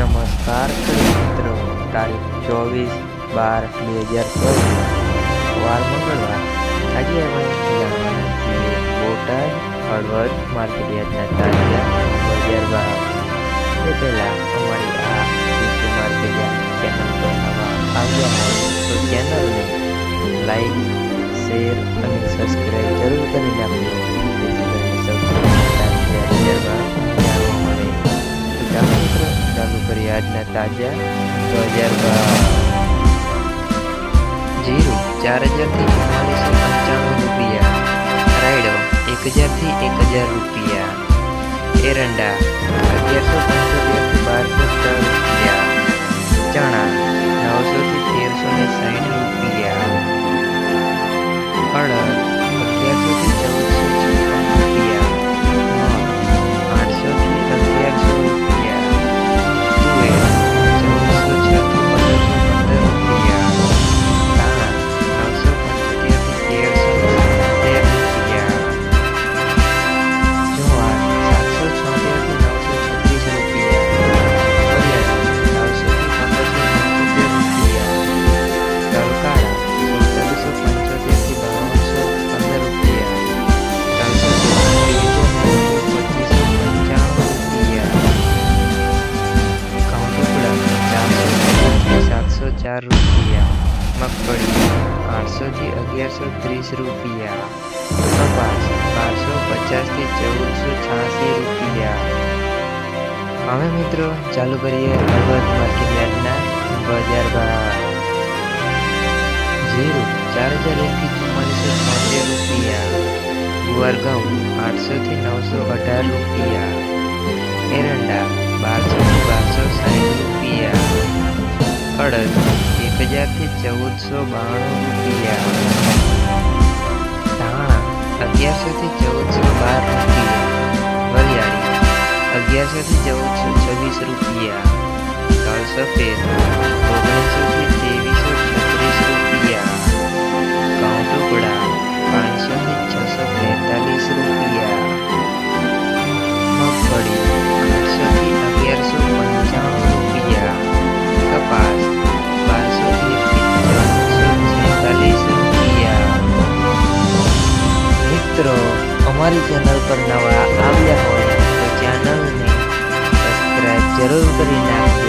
નમસ્કાર મિત્રો, તારીખ 24/12/2024 વાર મંગળવાર। આજે અમે જાણવાના છીએ બોટાદ હળવદ માર્કેટયાર્ડના તાજા બજાર ભાવ। તે પહેલાં અમારી આ કૃષિ માર્કેટયાર્ડ ચેનલ પર નવા આવ્યા હોય તો ચેનલને લાઈક, શેર અને સબસ્ક્રાઈબ જરૂર કરી નાખજો, જેથી કરીને સૌથી તાજા બજાર ભાવ જાણવા મળે। તો ચાલો મિત્રો, ચાલુ કરીએ આજના તાજા બજાર ભાવ। જીરું 4000 થી 4495 રૂપિયા, રાયડો 1000 થી 1000 રૂપિયા, એરંડા 1175 થી 1204 રૂપિયા, ચણા 900 થી 1360 રૂપિયા, અડદ 1100 થી 1456 રૂપિયા, મગ 800 થી 1100 રૂપિયા, તુવેર 1406 થી 1515 રૂપિયા, ધાણા 975 થી 1370 રૂપિયા, જુવાર 776 થી 936 રૂપિયા, વરિયાળી 900 થી 1575 રૂપિયા, તલકાળા 1675 થી 5215 રૂપિયા, 325 રૂપિયા, ઘઉં ટુકડા 400 થી 704 રૂપિયા, મગફળી 800 થી 1130 રૂપિયા, કપાસ 1250 થી 1486 રૂપિયા। હવે મિત્રો ચાલુ કરીએ હળવદ માર્કેટયાર્ડના બજાર ભાવ। જીરું 4001 થી 4476 રૂપિયા, ગુવાર ઘઉં 800 થી 918 રૂપિયા, એરંડા 1200 થી 1260 રૂપિયા, અડદ 1000 થી 1492 રૂપિયા, ધાણા 1100 થી 1412 રૂપિયા, વરિયાળી 1100 થી 1426 રૂપિયા, તલ સફેદ 1900 થી 2336 રૂપિયા, ઘઉં ટુકડા 500 થી 645 રૂપિયા, મગફળી 800 થી 1195 રૂપિયા, કપાસ 1200 થી 1446 રૂપિયા। મિત્રો, અમારી ચેનલ પર નવા આવ્યા હોય તો ચેનલને સબસ્ક્રાઇબ જરૂર કરી નાખજો।